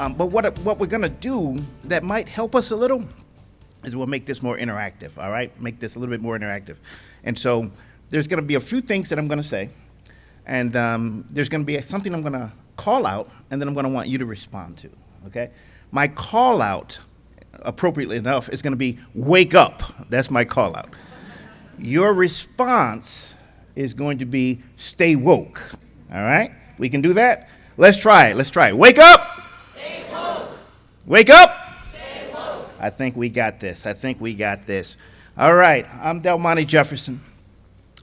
But what we're going to do that might help us a little is we'll make this more interactive, all right? Make this a little bit more interactive. And so there's going to be a few things that I'm going to say, and there's going to be something I'm going to call out, and then I'm going to want you to respond to, okay? My call out, appropriately enough, is going to be wake up. That's my call out. Your response is going to be stay woke, all right? We can do that? Let's try it. Wake up! Stay woke! Wake up! Stay woke! I think we got this. All right, I'm Delmonte Jefferson,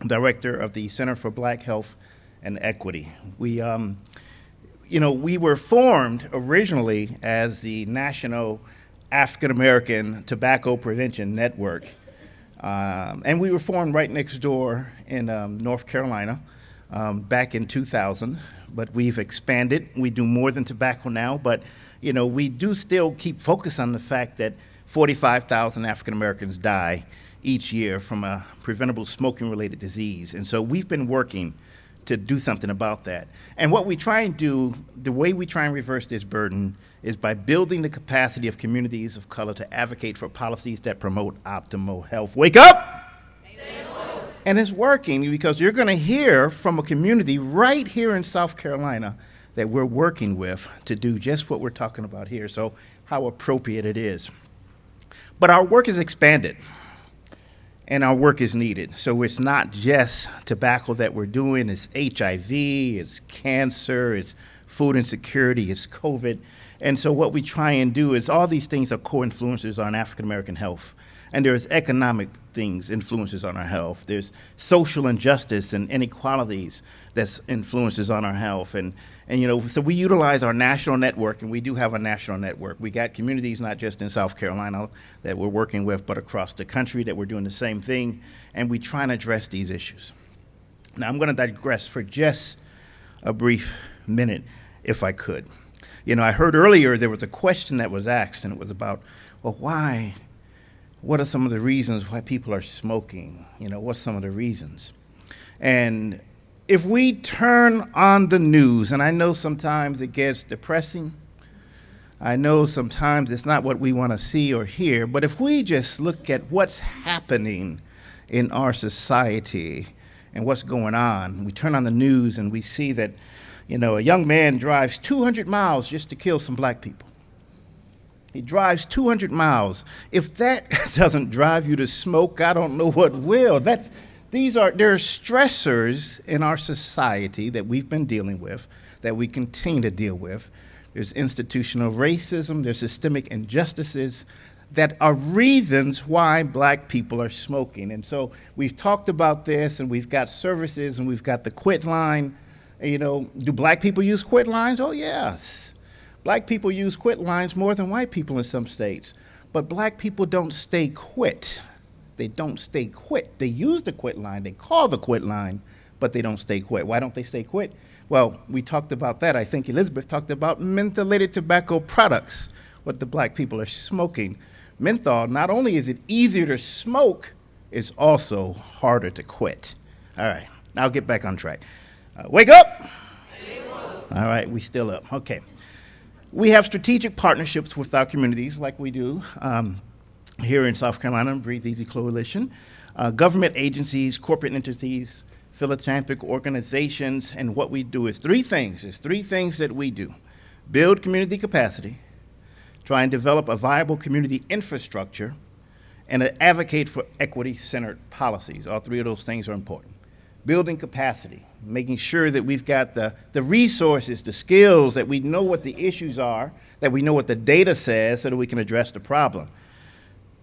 Director of the Center for Black Health and Equity. We were formed originally as the National African American Tobacco Prevention Network. And we were formed right next door in North Carolina back in 2000, but we've expanded. We do more than tobacco now, but we do still keep focus on the fact that 45,000 African Americans die each year from a preventable smoking-related disease. And so we've been working to do something about that. And what we try and do, the way we try and reverse this burden is by building the capacity of communities of color to advocate for policies that promote optimal health. Wake up! And it's working because you're going to hear from a community right here in South Carolina that we're working with to do just what we're talking about here. So how appropriate it is. But our work is expanded. And our work is needed. So it's not just tobacco that we're doing, it's HIV, it's cancer, it's food insecurity, it's COVID. And so what we try and do is all these things are co-influencers on African American health. And there's economic things, influences on our health. There's social injustice and inequalities that's influences on our health. And so we utilize our national network, and we do have a national network. We got communities not just in South Carolina that we're working with, but across the country that we're doing the same thing, and we try and address these issues. Now I'm gonna digress for just a brief minute, if I could. I heard earlier there was a question that was asked, and it was about, well, why? What are some of the reasons why people are smoking? What's some of the reasons? And if we turn on the news, and I know sometimes it gets depressing, I know sometimes it's not what we want to see or hear, but if we just look at what's happening in our society and what's going on, we turn on the news and we see that, a young man drives 200 miles just to kill some black people. He drives 200 miles. If that doesn't drive you to smoke, I don't know what will. There are stressors in our society that we've been dealing with, that we continue to deal with. There's institutional racism, there's systemic injustices that are reasons why black people are smoking. And so we've talked about this, and we've got services, and we've got the quit line. Do black people use quit lines? Oh, yes. Black people use quit lines more than white people in some states. But black people don't stay quit. They don't stay quit. They use the quit line. They call the quit line, but they don't stay quit. Why don't they stay quit? Well, we talked about that. I think Elizabeth talked about mentholated tobacco products, what the black people are smoking. Menthol, not only is it easier to smoke, it's also harder to quit. All right, now I'll get back on track. Wake up! All right, we still up. Okay. We have strategic partnerships with our communities like we do here in South Carolina, Breathe Easy Coalition, government agencies, corporate entities, philanthropic organizations, and what we do is three things. There's three things that we do. Build community capacity, try and develop a viable community infrastructure, and advocate for equity-centered policies. All three of those things are important. Building capacity, making sure that we've got the resources, the skills, that we know what the issues are, that we know what the data says so that we can address the problem.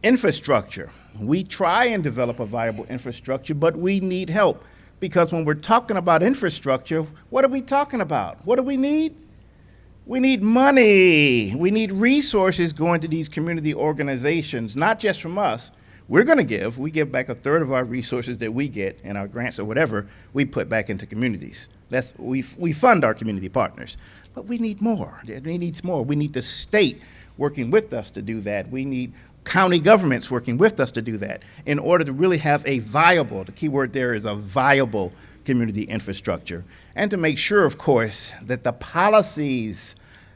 Infrastructure, we try and develop a viable infrastructure, but we need help. Because when we're talking about infrastructure, what are we talking about? What do we need? We need money. We need resources going to these community organizations, not just from us. We give back a third of our resources that we get and our grants or whatever, we put back into communities. We fund our community partners, but we need more. We need more. We need the state working with us to do that. We need county governments working with us to do that in order to really have a viable, the key word there is a viable community infrastructure, and to make sure, of course, that the policies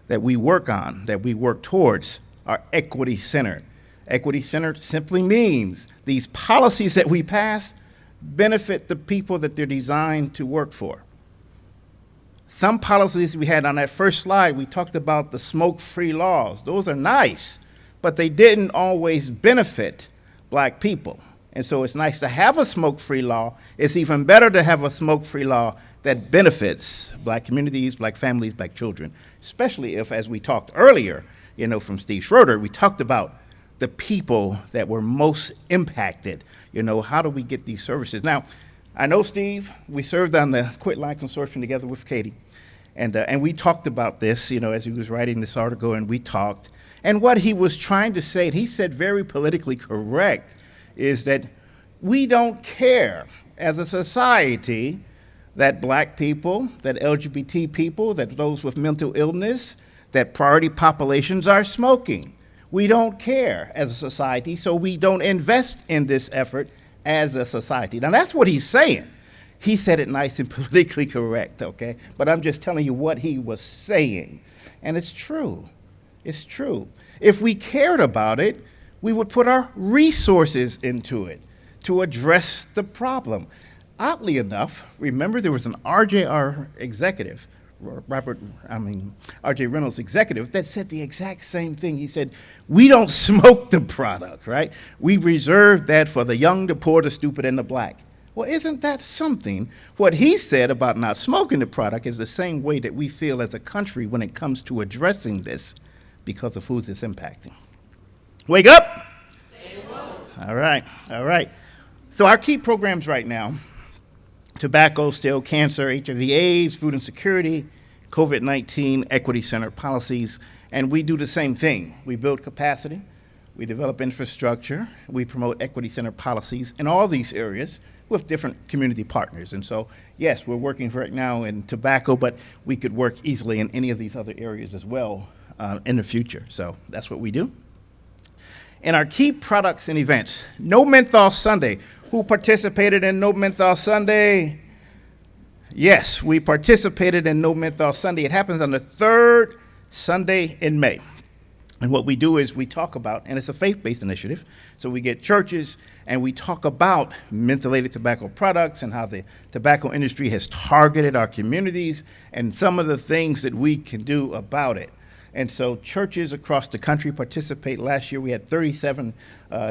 that we work on, that we work towards, are equity-centered. Equity-centered simply means these policies that we pass benefit the people that they're designed to work for. Some policies we had on that first slide, we talked about the smoke-free laws. Those are nice, but they didn't always benefit black people. And so it's nice to have a smoke-free law. It's even better to have a smoke-free law that benefits black communities, black families, black children, especially if, as we talked earlier, from Steve Schroeder, we talked about the people that were most impacted. How do we get these services? Now, I know, Steve, we served on the Quit Line Consortium together with Katie, and we talked about this, as he was writing this article, and we talked. And what he was trying to say, and he said very politically correct, is that we don't care as a society that black people, that LGBT people, that those with mental illness, that priority populations are smoking. We don't care as a society, so we don't invest in this effort as a society. Now, that's what he's saying. He said it nice and politically correct, okay? But I'm just telling you what he was saying. And it's true. It's true. If we cared about it, we would put our resources into it to address the problem. Oddly enough, remember there was an RJR executive, R.J. Reynolds executive, that said the exact same thing. He said, we don't smoke the product, right? We reserve that for the young, the poor, the stupid, and the black. Well, isn't that something? What he said about not smoking the product is the same way that we feel as a country when it comes to addressing this because of who it's impacting. Wake up! Stay woke. All right. So our key programs right now: tobacco, still, cancer, HIV/AIDS, food insecurity, COVID-19, equity-centered policies, and we do the same thing. We build capacity, we develop infrastructure, we promote equity-centered policies in all these areas with different community partners. And so, yes, we're working right now in tobacco, but we could work easily in any of these other areas as well in the future. So that's what we do. And our key products and events: No Menthol Sunday. Who participated in No Menthol Sunday? Yes, we participated in No Menthol Sunday. It happens on the third Sunday in May. And what we do is we talk about, and it's a faith-based initiative, so we get churches and we talk about mentholated tobacco products and how the tobacco industry has targeted our communities and some of the things that we can do about it. And so churches across the country participate. Last year we had 37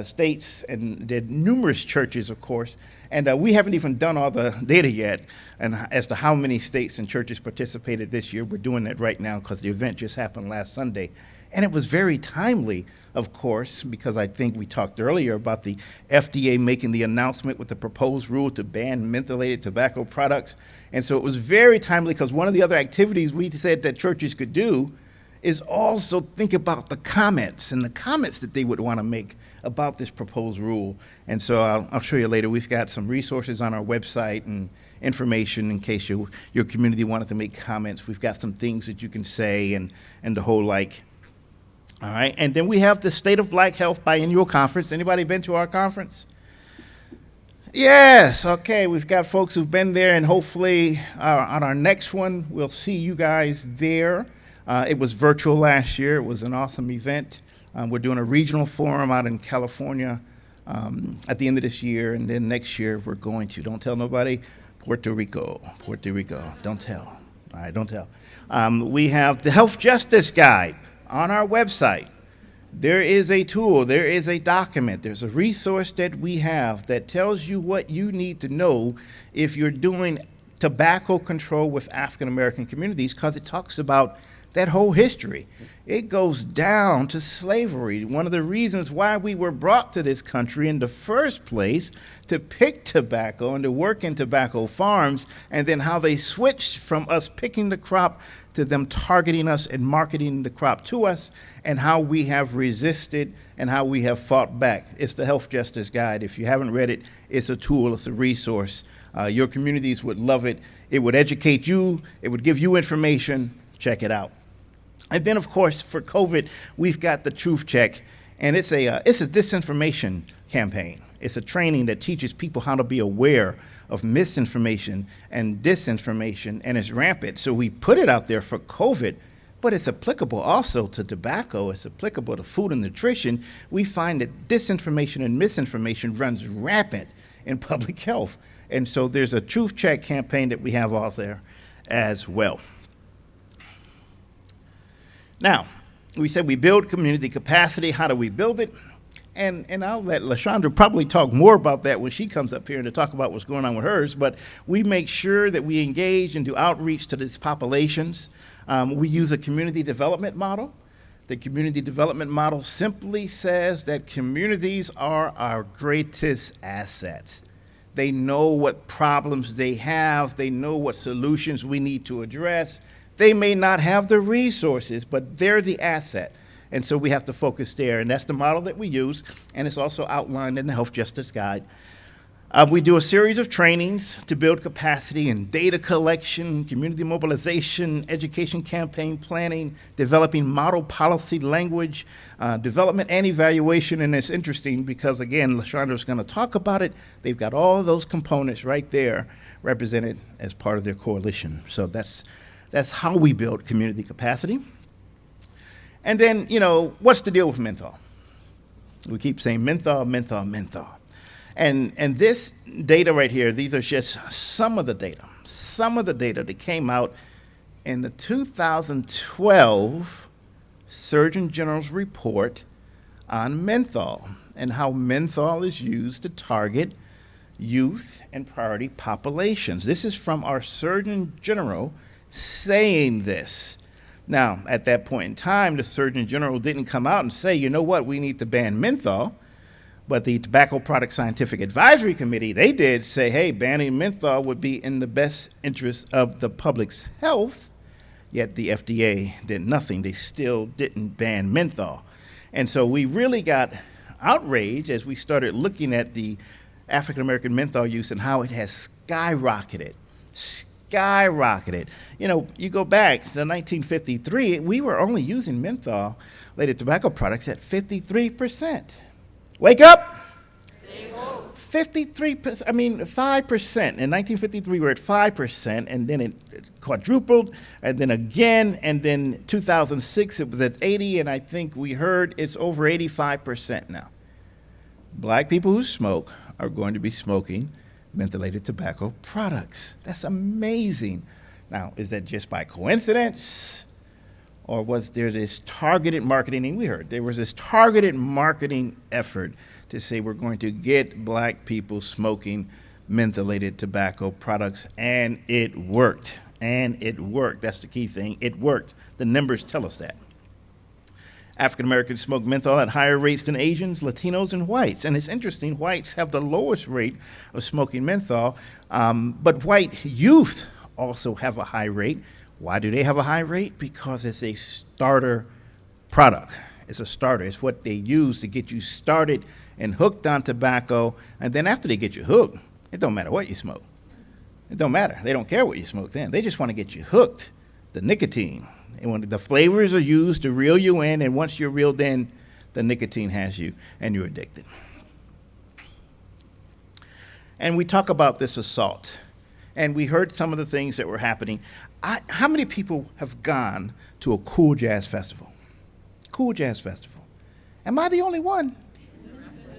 states, and did numerous churches, of course. And we haven't even done all the data yet and as to how many states and churches participated this year. We're doing that right now because the event just happened last Sunday. And it was very timely, of course, because I think we talked earlier about the FDA making the announcement with the proposed rule to ban mentholated tobacco products. And so it was very timely because one of the other activities we said that churches could do is also think about the comments that they would want to make about this proposed rule. And so I'll show you later. We've got some resources on our website and information in case your community wanted to make comments. We've got some things that you can say and the whole like. All right, and then we have the State of Black Health Biennial Conference. Anybody been to our conference? Yes, okay, we've got folks who've been there, and hopefully on our next one, we'll see you guys there. It was virtual last year. It was an awesome event. We're doing a regional forum out in California at the end of this year, and then next year we're going to, don't tell nobody, Puerto Rico. Don't tell. All right, don't tell. We have the Health Justice Guide on our website. There is a tool, there is a document, there's a resource that we have that tells you what you need to know if you're doing tobacco control with African American communities, because it talks about that whole history. It goes down to slavery. One of the reasons why we were brought to this country in the first place to pick tobacco and to work in tobacco farms, and then how they switched from us picking the crop to them targeting us and marketing the crop to us, and how we have resisted and how we have fought back. It's the Health Justice Guide. If you haven't read it, it's a tool, it's a resource. Your communities would love it. It would educate you, it would give you information. Check it out. And then, of course, for COVID, we've got the Truth Check, and it's a disinformation campaign. It's a training that teaches people how to be aware of misinformation and disinformation, and it's rampant. So we put it out there for COVID, but it's applicable also to tobacco. It's applicable to food and nutrition. We find that disinformation and misinformation runs rampant in public health. And so there's a truth check campaign that we have out there as well. Now, we said we build community capacity. How do we build it? And I'll let LaShondra probably talk more about that when she comes up here to talk about what's going on with hers, but we make sure that we engage and do outreach to these populations. We use a community development model. The community development model simply says that communities are our greatest assets. They know what problems they have. They know what solutions we need to address. They may not have the resources, but they're the asset. And so we have to focus there, and that's the model that we use, and it's also outlined in the Health Justice Guide. We do a series of trainings to build capacity in data collection, community mobilization, education campaign planning, developing model policy language, development and evaluation, and it's interesting because, again, LaShondra's going to talk about it. They've got all those components right there represented as part of their coalition. So that's how we build community capacity. And then, what's the deal with menthol? We keep saying menthol, menthol, menthol. And this data right here, these are just some of the data that came out in the 2012 Surgeon General's report on menthol and how menthol is used to target youth and priority populations. This is from our Surgeon General saying this. Now, at that point in time, the Surgeon General didn't come out and say, you know what, we need to ban menthol. But the Tobacco Product Scientific Advisory Committee, they did say, hey, banning menthol would be in the best interest of the public's health. Yet the FDA did nothing. They still didn't ban menthol. And so we really got outraged as we started looking at the African-American menthol use and how it has skyrocketed. You go back to 1953, we were only using menthol-related tobacco products at 53%. Wake up! 53%, 5%. In 1953, we were at 5%, and then it quadrupled, and then again, and then 2006, it was at 80, and I think we heard it's over 85% now. Black people who smoke are going to be smoking mentholated tobacco products. That's amazing. Now, is that just by coincidence? Or was there this targeted marketing? And we heard there was this targeted marketing effort to say we're going to get black people smoking mentholated tobacco products, and it worked. That's the key thing. It worked. The numbers tell us that. African Americans smoke menthol at higher rates than Asians, Latinos, and whites. And it's interesting, whites have the lowest rate of smoking menthol, but white youth also have a high rate. Why do they have a high rate? Because it's a starter product. It's a starter. It's what they use to get you started and hooked on tobacco. And then after they get you hooked, it don't matter what you smoke. It don't matter. They don't care what you smoke then. They just want to get you hooked. The nicotine. And when the flavors are used to reel you in, and once you're reeled in, the nicotine has you, and you're addicted. And we talk about this assault, and we heard some of the things that were happening. How many people have gone to a cool jazz festival? Cool jazz festival. Am I the only one?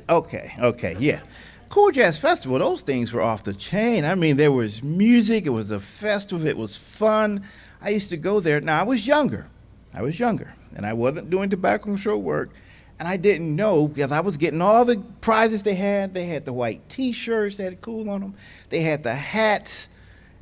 Okay, yeah. Cool Jazz Festival, those things were off the chain. There was music, it was a festival, it was fun. I used to go there. Now, I was younger, and I wasn't doing tobacco control work, and I didn't know because I was getting all the prizes they had. They had the white T-shirts that had cool on them. They had the hats.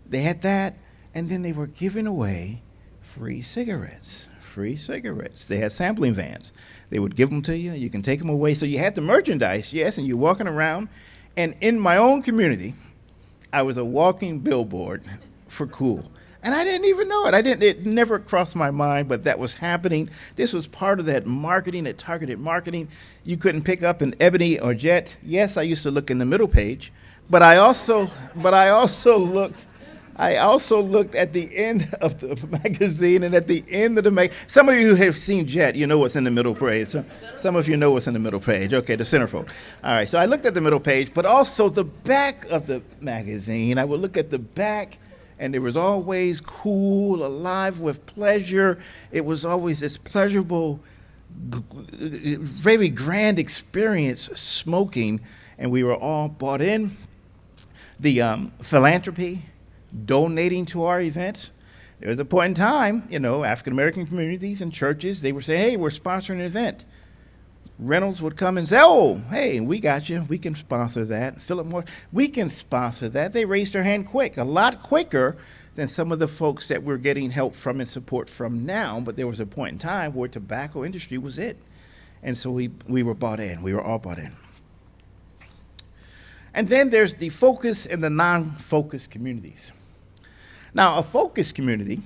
They had that, and then they were giving away free cigarettes. They had sampling vans. They would give them to you. You can take them away. So you had the merchandise, yes, and you're walking around. And in my own community, I was a walking billboard for Cool. And I didn't even know it. It never crossed my mind, but that was happening. This was part of that marketing, that targeted marketing. You couldn't pick up an Ebony or Jet. Yes, I used to look in the middle page, but I also looked at the end of the magazine and at the end of the magazine. Some of you who have seen Jet, you know what's in the middle page. Some of you know what's in the middle page. Okay, the centerfold. All right, so I looked at the middle page, but also the back of the magazine. I would look at the back, and it was always cool, alive with pleasure. It was always this pleasurable, very grand experience smoking, and we were all bought in. The philanthropy, donating to our events. There was a point in time, African American communities and churches, they were saying, hey, we're sponsoring an event. Reynolds would come and say, oh, hey, we got you. We can sponsor that. Philip Morris, we can sponsor that. They raised their hand quick, a lot quicker than some of the folks that we're getting help from and support from now. But there was a point in time where tobacco industry was it. And so we were bought in. We were all bought in. And then there's the focus and the non-focus communities. Now, a focus community,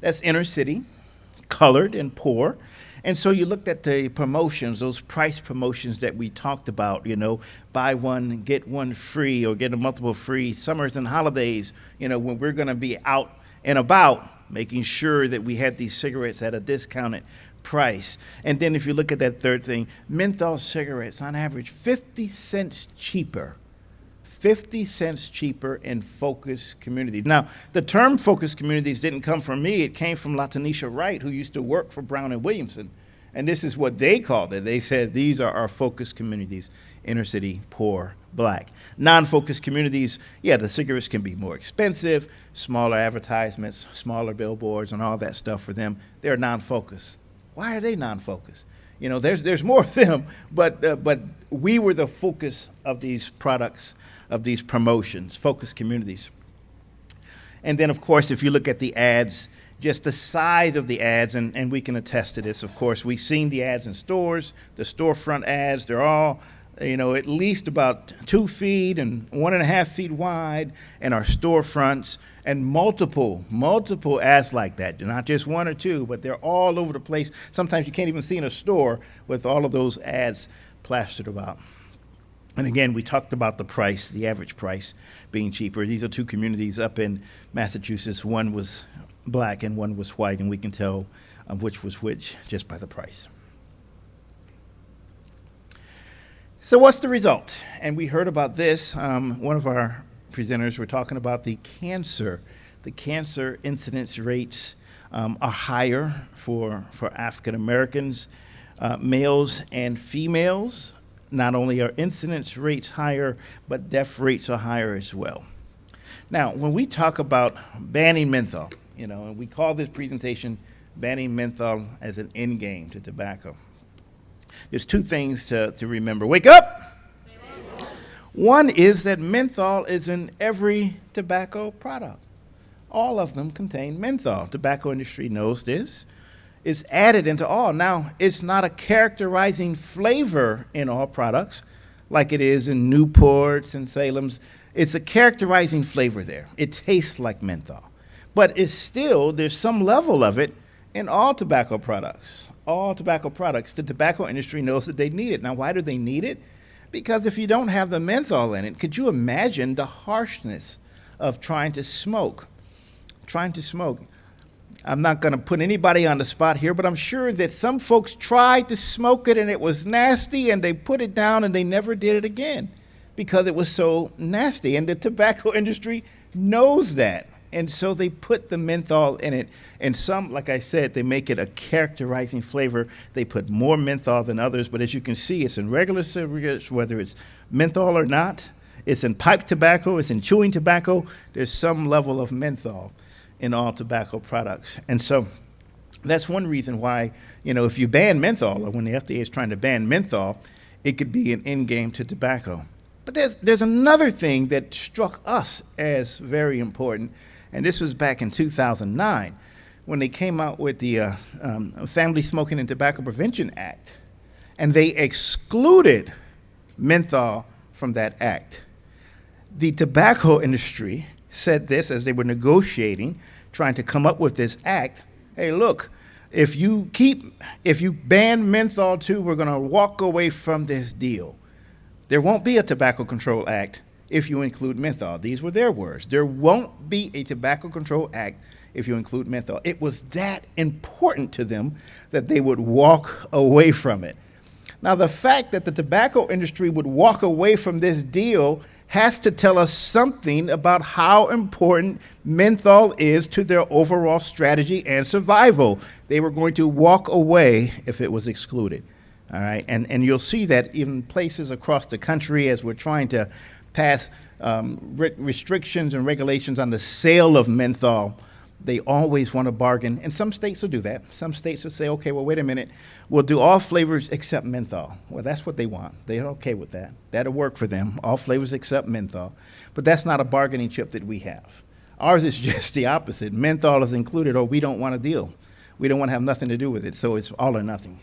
that's inner city, colored and poor. And so you looked at the promotions, those price promotions that we talked about, buy one, get one free, or get a multiple free, summers and holidays, when we're going to be out and about, making sure that we had these cigarettes at a discounted price. And then if you look at that third thing, menthol cigarettes on average 50 cents cheaper. 50 cents cheaper in focus communities. Now, the term focus communities didn't come from me. It came from LaTanisha Wright, who used to work for Brown and Williamson. And this is what they called it. They said, these are our focus communities, inner city, poor, black. Non-focus communities, the cigarettes can be more expensive, smaller advertisements, smaller billboards, and all that stuff for them. They're non-focus. Why are they non-focus? There's more of them, but we were the focus of these products, of these promotions, focus communities. And then, of course, if you look at the ads, just the size of the ads, and we can attest to this, of course. We've seen the ads in stores, the storefront ads. They're all, at least about 2 feet and 1.5 feet wide, and our storefronts, and multiple ads like that. Not just one or two, but they're all over the place. Sometimes you can't even see in a store with all of those ads plastered about. And again, we talked about the price, the average price being cheaper. These are two communities up in Massachusetts. One was black and one was white, and we can tell which was which just by the price. So what's the result? And we heard about this. One of our presenters were talking about the cancer. The cancer incidence rates are higher for African Americans, males and females. Not only are incidence rates higher, but death rates are higher as well. Now, when we talk about banning menthol, and we call this presentation banning menthol as an endgame to tobacco, there's two things to remember. Wake up! One is that menthol is in every tobacco product. All of them contain menthol. Tobacco industry knows this. It's added into all. Now, it's not a characterizing flavor in all products like it is in Newports and Salem's. It's a characterizing flavor there. It tastes like menthol. But it's still, there's some level of it in all tobacco products. All tobacco products. The tobacco industry knows that they need it. Now, why do they need it? Because if you don't have the menthol in it, could you imagine the harshness of trying to smoke? I'm not going to put anybody on the spot here, but I'm sure that some folks tried to smoke it and it was nasty, and they put it down and they never did it again because it was so nasty. And the tobacco industry knows that. And so they put the menthol in it. And some, like I said, they make it a characterizing flavor. They put more menthol than others. But as you can see, it's in regular cigarettes, whether it's menthol or not. It's in pipe tobacco. It's in chewing tobacco. There's some level of menthol in all tobacco products. And so that's one reason why, if you ban menthol, or when the FDA is trying to ban menthol, it could be an endgame to tobacco. But there's another thing that struck us as very important, and this was back in 2009 when they came out with the Family Smoking and Tobacco Prevention Act, and they excluded menthol from that act. The tobacco industry said this as they were negotiating, trying to come up with this act. Hey, look, if you ban menthol too, we're going to walk away from this deal. There won't be a Tobacco Control Act if you include menthol. These were their words. There won't be a Tobacco Control Act if you include menthol. It was that important to them that they would walk away from it. Now, the fact that the tobacco industry would walk away from this deal has to tell us something about how important menthol is to their overall strategy and survival. They were going to walk away if it was excluded. All right, and you'll see that in places across the country as we're trying to pass restrictions and regulations on the sale of menthol, they always want to bargain. And some states will do that. Some states will say, okay, well, wait a minute, we'll do all flavors except menthol. Well, that's what they want. They're okay with that. That'll work for them, all flavors except menthol. But that's not a bargaining chip that we have. Ours is just the opposite. Menthol is included, or we don't want to deal. We don't want to have nothing to do with it, so it's all or nothing.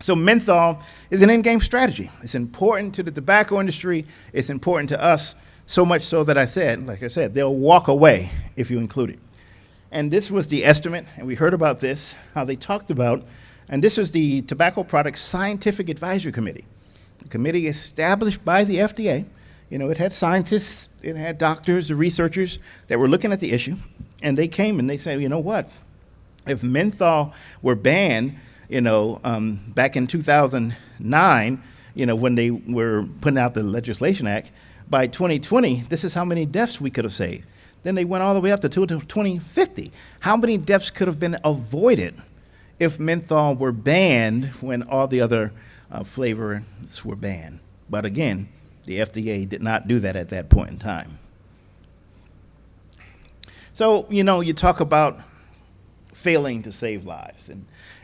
So menthol is an endgame strategy. It's important to the tobacco industry. It's important to us, so much so that like I said, they'll walk away if you include it. And this was the estimate, and we heard about this, how they talked about, and this is the Tobacco Products Scientific Advisory Committee, a committee established by the FDA. You know, it had scientists, it had doctors, the researchers that were looking at the issue, and they came and they said, you know what, if menthol were banned, back in 2009, when they were putting out the Legislation Act, by 2020, this is how many deaths we could have saved. Then they went all the way up to 2050. How many deaths could have been avoided if menthol were banned when all the other flavors were banned? But again, the FDA did not do that at that point in time. So, you talk about failing to save lives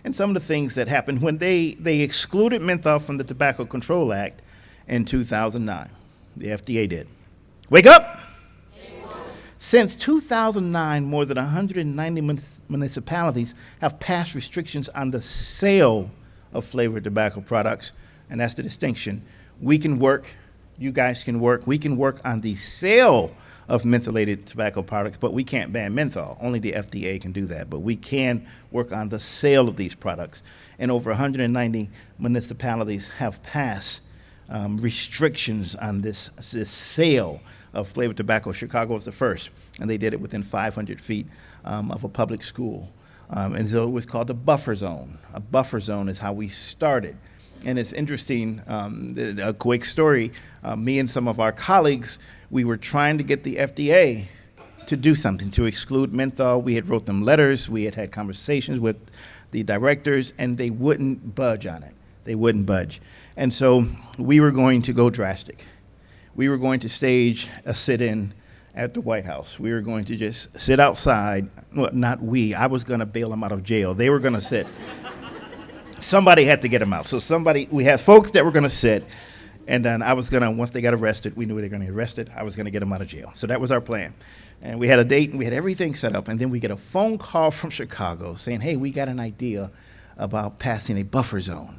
and some of the things that happened when they excluded menthol from the Tobacco Control Act in 2009. The FDA did. Wake up! Since 2009, more than 190 municipalities have passed restrictions on the sale of flavored tobacco products, and that's the distinction. We can work, you guys can work, we can work on the sale of mentholated tobacco products, but we can't ban menthol. Only the FDA can do that, but we can work on the sale of these products. And over 190 municipalities have passed restrictions on this sale of flavored tobacco. Chicago was the first, and they did it within 500 feet of a public school. And so it was called a buffer zone. A buffer zone is how we started. And it's interesting, a quick story, me and some of our colleagues, we were trying to get the FDA to do something, to exclude menthol. We had wrote them letters, we had had conversations with the directors, and they wouldn't budge on it. They wouldn't budge. And so we were going to go drastic. We were going to stage a sit-in at the White House. We were going to just sit outside. Well, not we. I was going to bail them out of jail. They were going to sit. Somebody had to get them out. So we had folks that were going to sit, and then I was going to, once they got arrested, we knew they were going to get arrested, I was going to get them out of jail. So that was our plan. And we had a date, and we had everything set up, and then we get a phone call from Chicago saying, hey, we got an idea about passing a buffer zone.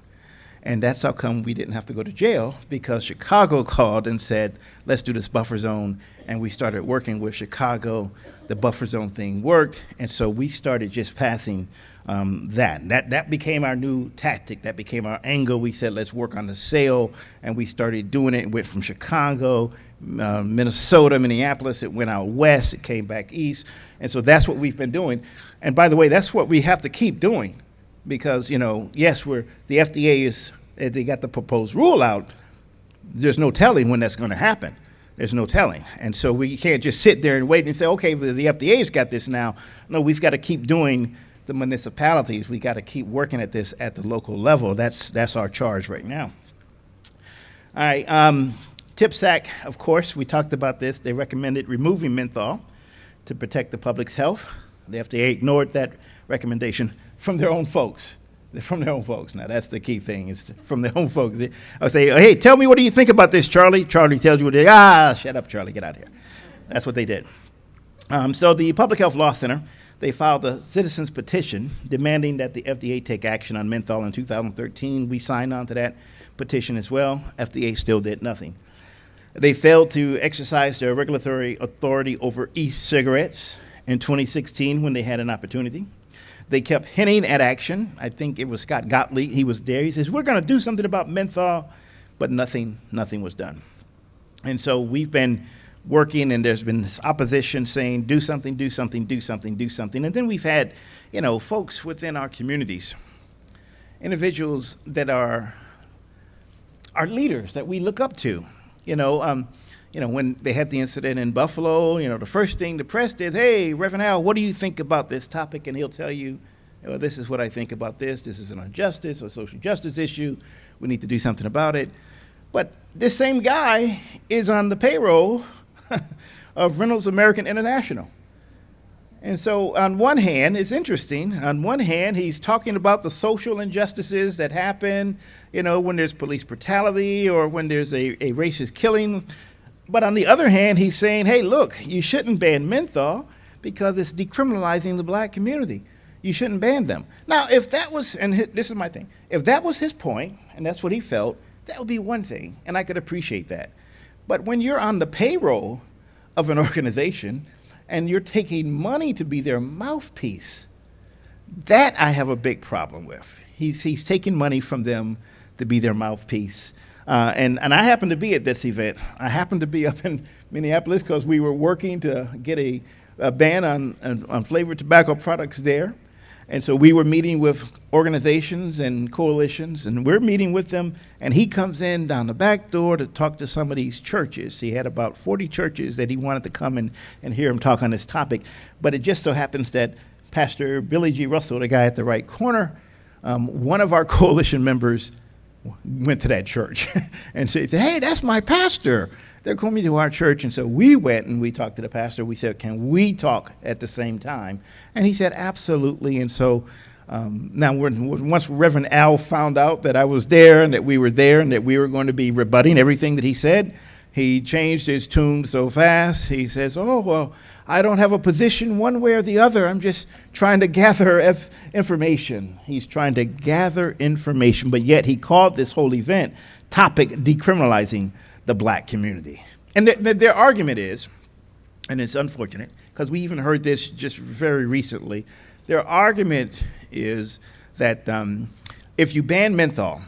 And that's how come we didn't have to go to jail, because Chicago called and said, let's do this buffer zone. And we started working with Chicago. The buffer zone thing worked. And so we started just passing that. That became our new tactic. That became our angle. We said, let's work on the sale. And we started doing it. It went from Chicago, Minnesota, Minneapolis. It went out west. It came back east. And so that's what we've been doing. And by the way, that's what we have to keep doing. Because, yes, the FDA they got the proposed rule out. There's no telling when that's going to happen. There's no telling. And so we can't just sit there and wait and say, okay, the FDA's got this now. No, we've got to keep doing the municipalities. We got to keep working at this at the local level. That's our charge right now. All right. TPSAC, of course, we talked about this. They recommended removing menthol to protect the public's health. The FDA ignored that recommendation from their own folks. From their own folks. Now, that's the key thing, is from their own folks. I'll say, hey, tell me, what do you think about this, Charlie? Charlie tells you what they, shut up, Charlie, get out of here. That's what they did. So the Public Health Law Center, they filed a citizens petition demanding that the FDA take action on menthol in 2013. We signed on to that petition as well. FDA still did nothing. They failed to exercise their regulatory authority over e-cigarettes in 2016 when they had an opportunity. They kept hinting at action. I think it was Scott Gottlieb. He was there. He says, we're going to do something about menthol, but nothing was done. And so we've been working, and there's been this opposition saying, do something, do something, do something, do something. And then we've had, folks within our communities, individuals that are leaders that we look up to. when they had the incident in Buffalo, the first thing the press did, hey, Reverend Al, what do you think about this topic? And he'll tell you, well, this is what I think about this. This is an injustice or social justice issue. We need to do something about it. But this same guy is on the payroll of Reynolds American International. And so on one hand, it's interesting. On one hand, he's talking about the social injustices that happen, when there's police brutality or when there's a racist killing. But on the other hand, he's saying, hey, look, you shouldn't ban menthol because it's decriminalizing the black community. You shouldn't ban them. Now, if that was, and this is my thing, if that was his point, and that's what he felt, that would be one thing, and I could appreciate that. But when you're on the payroll of an organization and you're taking money to be their mouthpiece, that I have a big problem with. He's taking money from them to be their mouthpiece. And I happened to be at this event. I happened to be up in Minneapolis because we were working to get a ban on flavored tobacco products there. And so we were meeting with organizations and coalitions, and we're meeting with them, and he comes in down the back door to talk to some of these churches. He had about 40 churches that he wanted to come and hear him talk on this topic. But it just so happens that Pastor Billy G. Russell, the guy at the right corner, one of our coalition members went to that church. And so he said, hey, that's my pastor. They're coming to our church. And so we went and we talked to the pastor. We said, can we talk at the same time? And he said, absolutely. And so now once Reverend Al found out that I was there and that we were there and that we were going to be rebutting everything that he said, he changed his tune so fast. He says, oh, well, I don't have a position one way or the other. I'm just trying to gather information. He's trying to gather information, but yet he called this whole event topic decriminalizing the black community. And their argument is, and it's unfortunate, because we even heard this just very recently, their argument is that if you ban menthol,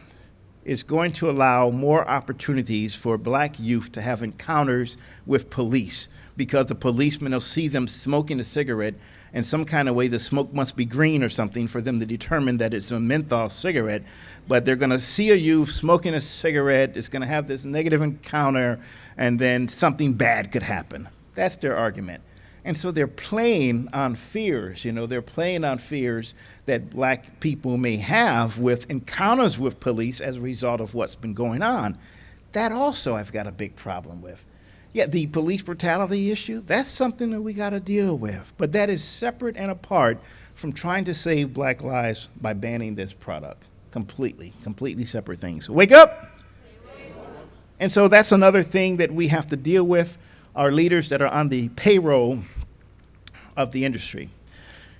it's going to allow more opportunities for black youth to have encounters with police, because the policemen will see them smoking a cigarette, and some kind of way the smoke must be green or something for them to determine that it's a menthol cigarette. But they're going to see a youth smoking a cigarette, it's going to have this negative encounter, and then something bad could happen. That's their argument. And so they're playing on fears, they're playing on fears that black people may have with encounters with police as a result of what's been going on. That also I've got a big problem with. Yeah, the police brutality issue, that's something that we got to deal with. But that is separate and apart from trying to save black lives by banning this product. Completely separate things. Wake up! And so that's another thing that we have to deal with, our leaders that are on the payroll of the industry.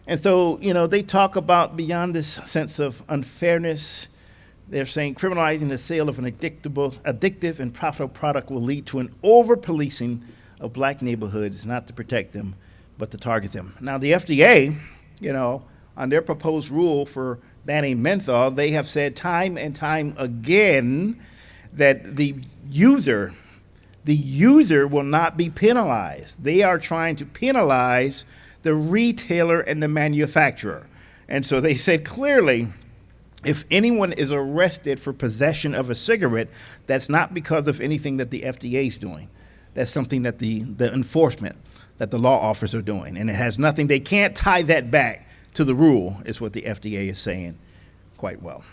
And so, they talk about beyond this sense of unfairness, they're saying criminalizing the sale of an addictive and profitable product will lead to an over-policing of black neighborhoods, not to protect them, but to target them. Now, the FDA, on their proposed rule for banning menthol, they have said time and time again that the user will not be penalized. They are trying to penalize the retailer and the manufacturer. And so they said clearly, if anyone is arrested for possession of a cigarette, that's not because of anything that the FDA is doing. That's something that the enforcement, that the law officers are doing. And it has nothing, they can't tie that back to the rule, is what the FDA is saying quite well.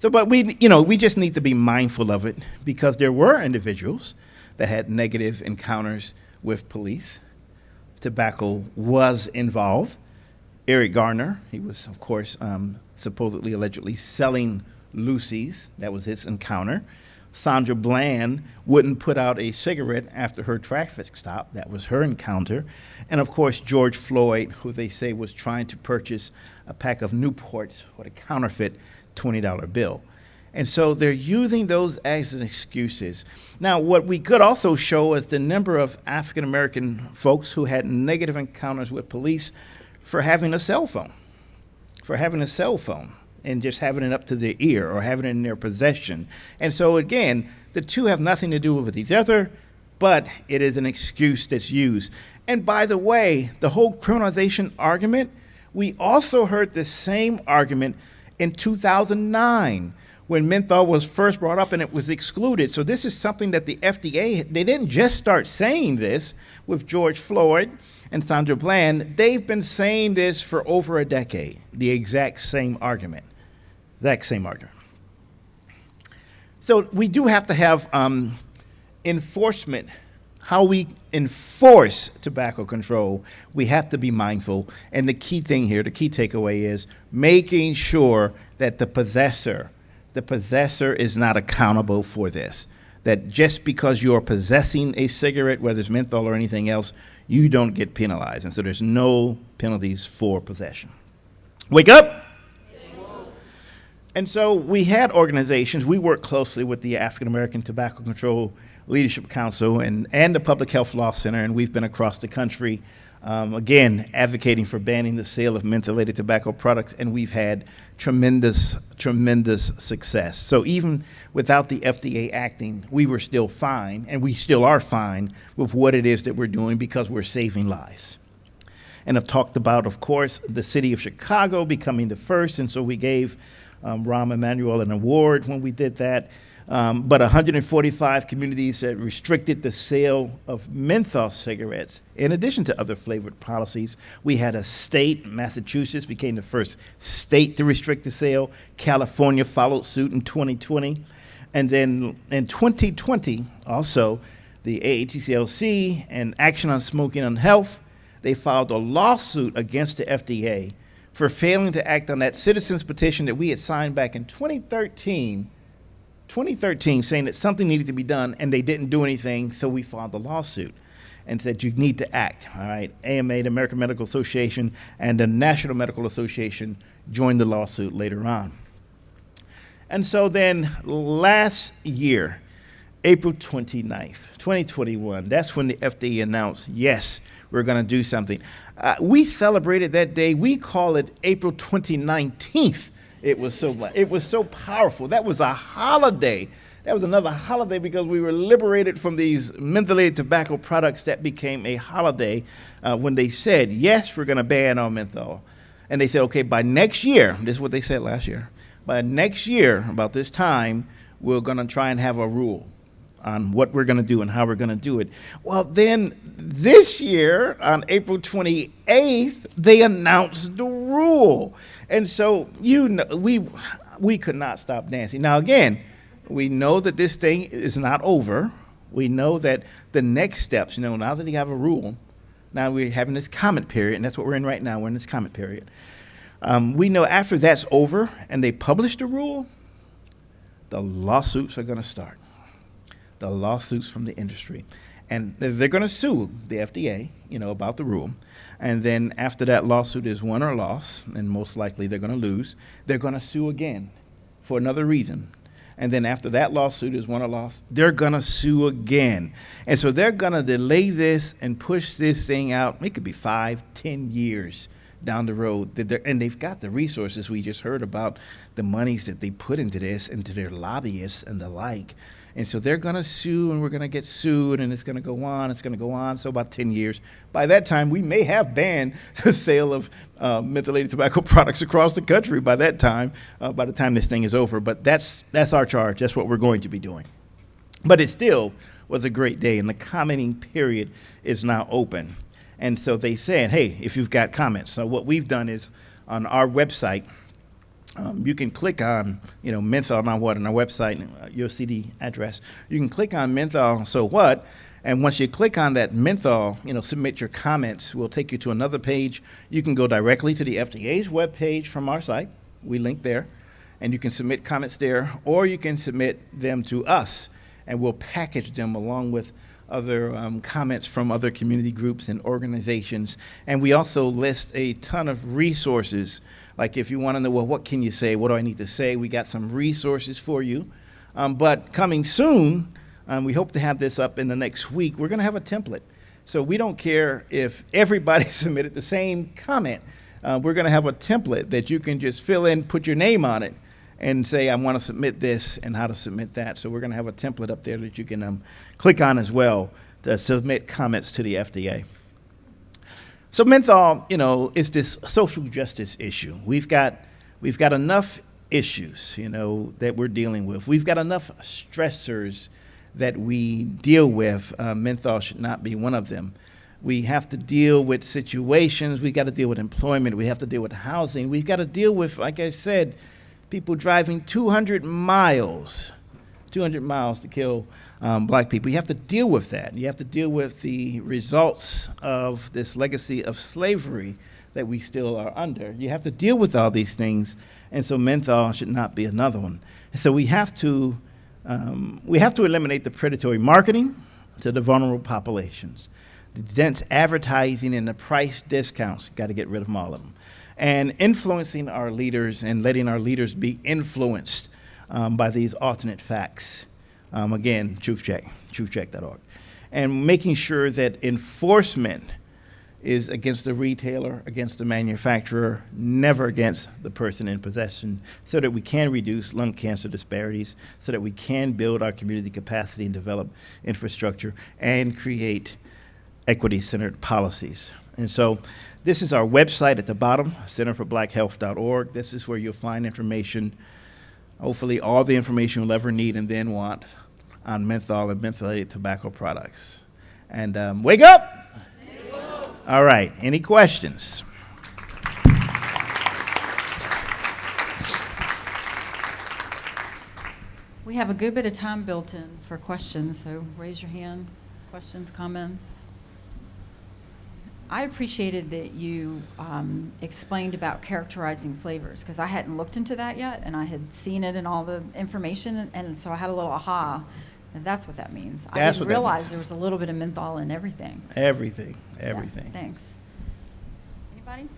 So, but we just need to be mindful of it, because there were individuals that had negative encounters with police. Tobacco was involved. Eric Garner, he was, of course, supposedly, allegedly selling Lucy's. That was his encounter. Sandra Bland wouldn't put out a cigarette after her traffic stop. That was her encounter. And, of course, George Floyd, who they say was trying to purchase a pack of Newports with a counterfeit $20 bill. And so they're using those as excuses. Now, what we could also show is the number of African-American folks who had negative encounters with police for having a cell phone, and just having it up to their ear or having it in their possession. And so, again, the two have nothing to do with each other, but it is an excuse that's used. And by the way, the whole criminalization argument, we also heard the same argument in 2009, when menthol was first brought up and it was excluded. So this is something that the FDA, they didn't just start saying this with George Floyd and Sandra Bland. They've been saying this for over a decade, the exact same argument. So we do have to have enforcement. How we enforce tobacco control, we have to be mindful. And the key thing here, the key takeaway is making sure that the possessor is not accountable for this. That just because you're possessing a cigarette, whether it's menthol or anything else, you don't get penalized. And so there's no penalties for possession. Wake up! And so we had organizations. We work closely with the African American Tobacco Control Leadership Council and the Public Health Law Center, and we've been across the country, again, advocating for banning the sale of mentholated tobacco products, and we've had tremendous success. So even without the FDA acting, we were still fine, and we still are fine with what it is that we're doing because we're saving lives. And I've talked about, of course, the city of Chicago becoming the first, and so we gave Rahm Emanuel an award when we did that. But 145 communities that restricted the sale of menthol cigarettes. In addition to other flavored policies, we had a state, Massachusetts became the first state to restrict the sale. California followed suit in 2020. And then in 2020, also, the AATCLC and Action on Smoking and Health, they filed a lawsuit against the FDA for failing to act on that citizens petition that we had signed back in 2013, saying that something needed to be done, and they didn't do anything, so we filed the lawsuit and said you need to act, all right? AMA, the American Medical Association, and the National Medical Association joined the lawsuit later on. And so then last year, April 29th, 2021, that's when the FDA announced, yes, we're going to do something. We celebrated that day. We call it April 2019th. It was so powerful. That was a holiday. That was another holiday because we were liberated from these mentholated tobacco products. That became a holiday when they said, yes, we're going to ban all menthol. And they said, okay, by next year, this is what they said last year, by next year, about this time, we're going to try and have a rule on what we're going to do and how we're going to do it. Well, then this year, on April 28th, they announced the rule. And so, you know, we could not stop dancing. Now, again, we know that this thing is not over. We know that the next steps, you know, now that you have a rule, now we're having this comment period, and that's what we're in right now. We're in this comment period. We know after that's over and they publish the rule, the lawsuits are going to start. The lawsuits from the industry. And they're going to sue the FDA, you know, about the rule. And then after that lawsuit is won or lost, and most likely they're going to lose, they're going to sue again for another reason. And then after that lawsuit is won or lost, they're going to sue again. And so they're going to delay this and push this thing out. It could be 5, 10 years down the road. And they've got the resources. We just heard about the monies that they put into this, into their lobbyists and the like. And so they're going to sue, and we're going to get sued, and it's going to go on. It's going to go on. So about 10 years. By that time, we may have banned the sale of mentholated tobacco products across the country by that time, by the time this thing is over. But that's our charge. That's what we're going to be doing. But it still was a great day, and the commenting period is now open. And so they said, hey, if you've got comments. So what we've done is on our website, you can click on, you know, menthol, now what, on our website, you'll see the address. You can click on menthol, so what, and once you click on that menthol, you know, submit your comments, we'll take you to another page. You can go directly to the FDA's webpage from our site. We link there, and you can submit comments there, or you can submit them to us, and we'll package them along with other comments from other community groups and organizations. And we also list a ton of resources. Like if you want to know, well, what can you say? What do I need to say? We got some resources for you. But coming soon, we hope to have this up in the next week. We're going to have a template. So we don't care if everybody submitted the same comment. We're going to have a template that you can just fill in, put your name on it, and say, I want to submit this and how to submit that. So we're going to have a template up there that you can click on as well to submit comments to the FDA. So menthol, you know, is this social justice issue. We've got enough issues, that we're dealing with. We've got enough stressors that we deal with. Menthol should not be one of them. We have to deal with situations. We got to deal with employment. We have to deal with housing. We've got to deal with, like I said, people driving 200 miles to kill black people. You have to deal with that. You have to deal with the results of this legacy of slavery that we still are under. You have to deal with all these things, and so menthol should not be another one. So we have to eliminate the predatory marketing to the vulnerable populations, the dense advertising and the price discounts. Got to get rid of all of them, and influencing our leaders and letting our leaders be influenced by these alternate facts. Again, truthcheck.org, and making sure that enforcement is against the retailer, against the manufacturer, never against the person in possession, so that we can reduce lung cancer disparities, so that we can build our community capacity and develop infrastructure and create equity-centered policies. And so this is our website at the bottom, centerforblackhealth.org. This is where you'll find information, hopefully all the information you'll ever need and then want on menthol and mentholated tobacco products. And wake up! All right, any questions? We have a good bit of time built in for questions, so raise your hand. Questions, comments? I appreciated that you explained about characterizing flavors, because I hadn't looked into that yet, and I had seen it in all the information, and so I had a little aha. And that's what that means. I didn't realize there was a little bit of menthol in everything. Everything. Yeah, thanks. Anybody?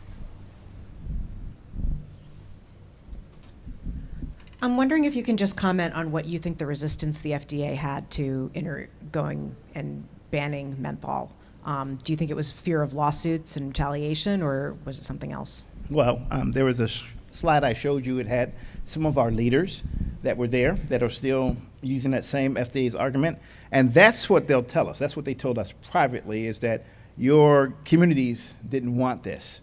I'm wondering if you can just comment on what you think the resistance the FDA had to going and banning menthol. Do you think it was fear of lawsuits and retaliation, or was it something else? Well, there was a slide I showed you. It had some of our leaders that were there that are still using that same FDA's argument. And that's what they'll tell us. That's what they told us privately, is that your communities didn't want this.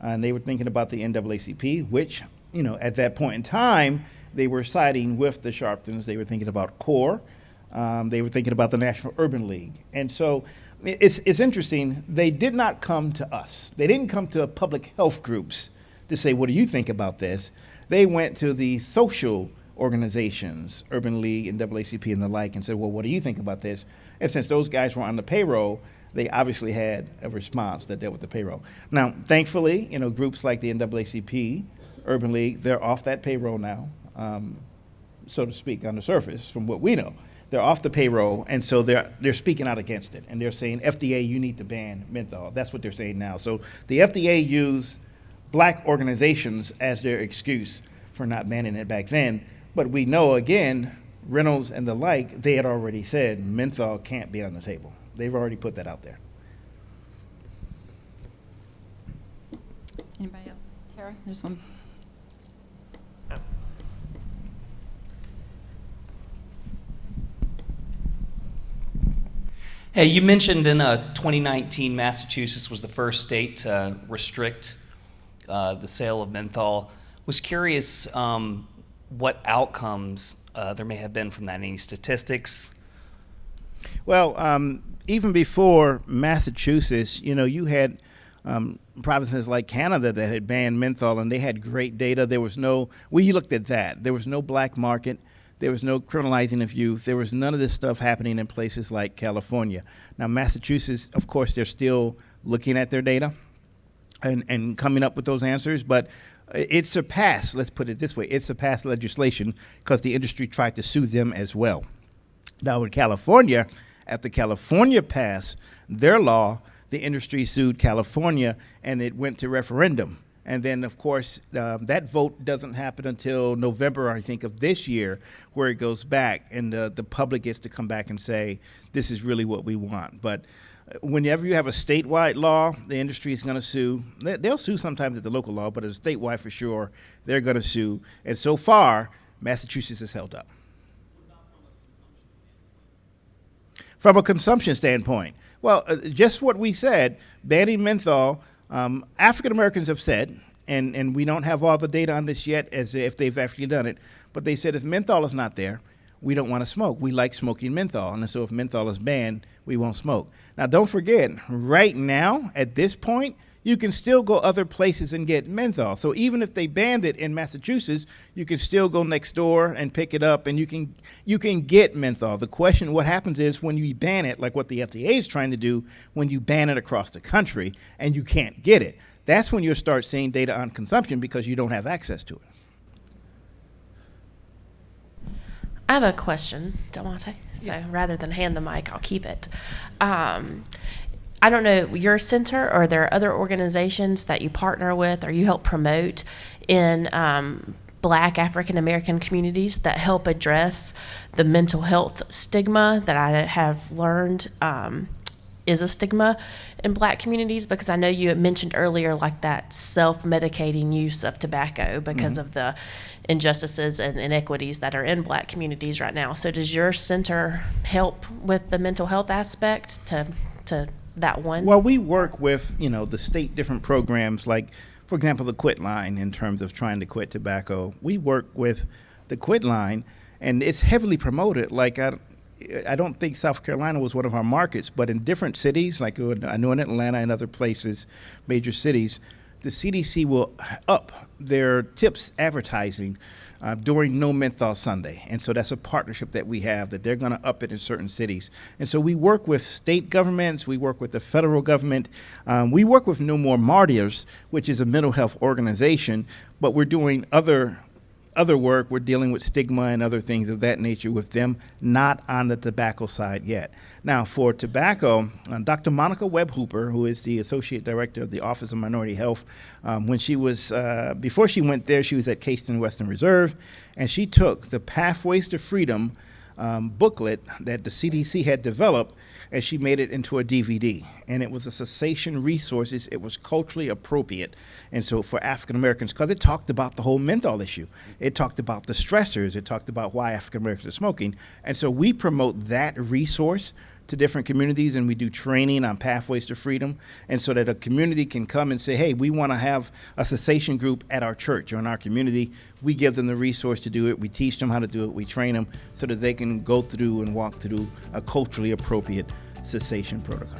And they were thinking about the NAACP, which, at that point in time, they were siding with the Sharptons. They were thinking about CORE. They were thinking about the National Urban League. And so it's interesting. They did not come to us. They didn't come to public health groups to say, what do you think about this? They went to the social organizations, Urban League and NAACP and the like, and said, well, what do you think about this? And since those guys were on the payroll, they obviously had a response that dealt with the payroll. Now, thankfully, groups like the NAACP, Urban League, they're off that payroll now, so to speak, on the surface, from what we know. They're off the payroll, and so they're speaking out against it. And they're saying, FDA, you need to ban menthol. That's what they're saying now. So the FDA used black organizations as their excuse for not banning it back then. But we know, again, Reynolds and the like, they had already said menthol can't be on the table. They've already put that out there. Anybody else? Tara, there's one. Hey, you mentioned in 2019, Massachusetts was the first state to restrict the sale of menthol. Was curious what outcomes there may have been from that. Any statistics? Well, even before Massachusetts, you had provinces like Canada that had banned menthol, and they had great data. We looked at that. There was no black market. There was no criminalizing of youth. There was none of this stuff happening in places like California. Now, Massachusetts, of course, they're still looking at their data and coming up with those answers, but it surpassed, let's put it this way, it surpassed legislation because the industry tried to sue them as well. Now, in California, after California passed their law, the industry sued California, and it went to referendum. And then, of course, that vote doesn't happen until November, I think, of this year, where it goes back, and the public gets to come back and say, this is really what we want. But whenever you have a statewide law, the industry is going to sue. They'll sue sometimes at the local law, but as a statewide for sure, they're going to sue. And so far, Massachusetts has held up. From a consumption standpoint, well, just what we said, banning menthol, African Americans have said, and we don't have all the data on this yet as if they've actually done it, but they said if menthol is not there, we don't want to smoke. We like smoking menthol, and so if menthol is banned, we won't smoke. Now, don't forget, right now, at this point, you can still go other places and get menthol. So even if they banned it in Massachusetts, you can still go next door and pick it up, and you can get menthol. The question, what happens is when you ban it, like what the FDA is trying to do, when you ban it across the country and you can't get it, that's when you'll start seeing data on consumption because you don't have access to it. I have a question, Delmonte. So rather than hand the mic, I'll keep it. I don't know, your center, or there are other organizations that you partner with or you help promote in Black African American communities that help address the mental health stigma that I have learned is a stigma in Black communities? Because I know you had mentioned earlier, like that self-medicating use of tobacco because of the injustices and inequities that are in Black communities right now. So does your center help with the mental health aspect to that one? Well, we work with, the state different programs, like, for example, the Quit Line in terms of trying to quit tobacco. We work with the Quit Line, and it's heavily promoted. Like, I don't think South Carolina was one of our markets, but in different cities, like I know in Atlanta and other places, major cities, the CDC will up their tips advertising during No Menthol Sunday. And so that's a partnership that we have, that they're going to up it in certain cities. And so we work with state governments, we work with the federal government, we work with No More Martyrs, which is a mental health organization, but we're doing other work. We're dealing with stigma and other things of that nature with them, not on the tobacco side yet. Now, for tobacco, Dr. Monica Webb Hooper, who is the Associate Director of the Office of Minority Health, when she was, before she went there, she was at Caiston Western Reserve, and she took the Pathways to Freedom booklet that the CDC had developed, and she made it into a DVD. And it was a cessation resources. It was culturally appropriate. And so for African Americans, because it talked about the whole menthol issue. It talked about the stressors. It talked about why African Americans are smoking. And so we promote that resource to different communities, and we do training on Pathways to Freedom, and so that a community can come and say, hey, we want to have a cessation group at our church or in our community. We give them the resource to do it. We teach them how to do it. We train them so that they can go through and walk through a culturally appropriate cessation protocol.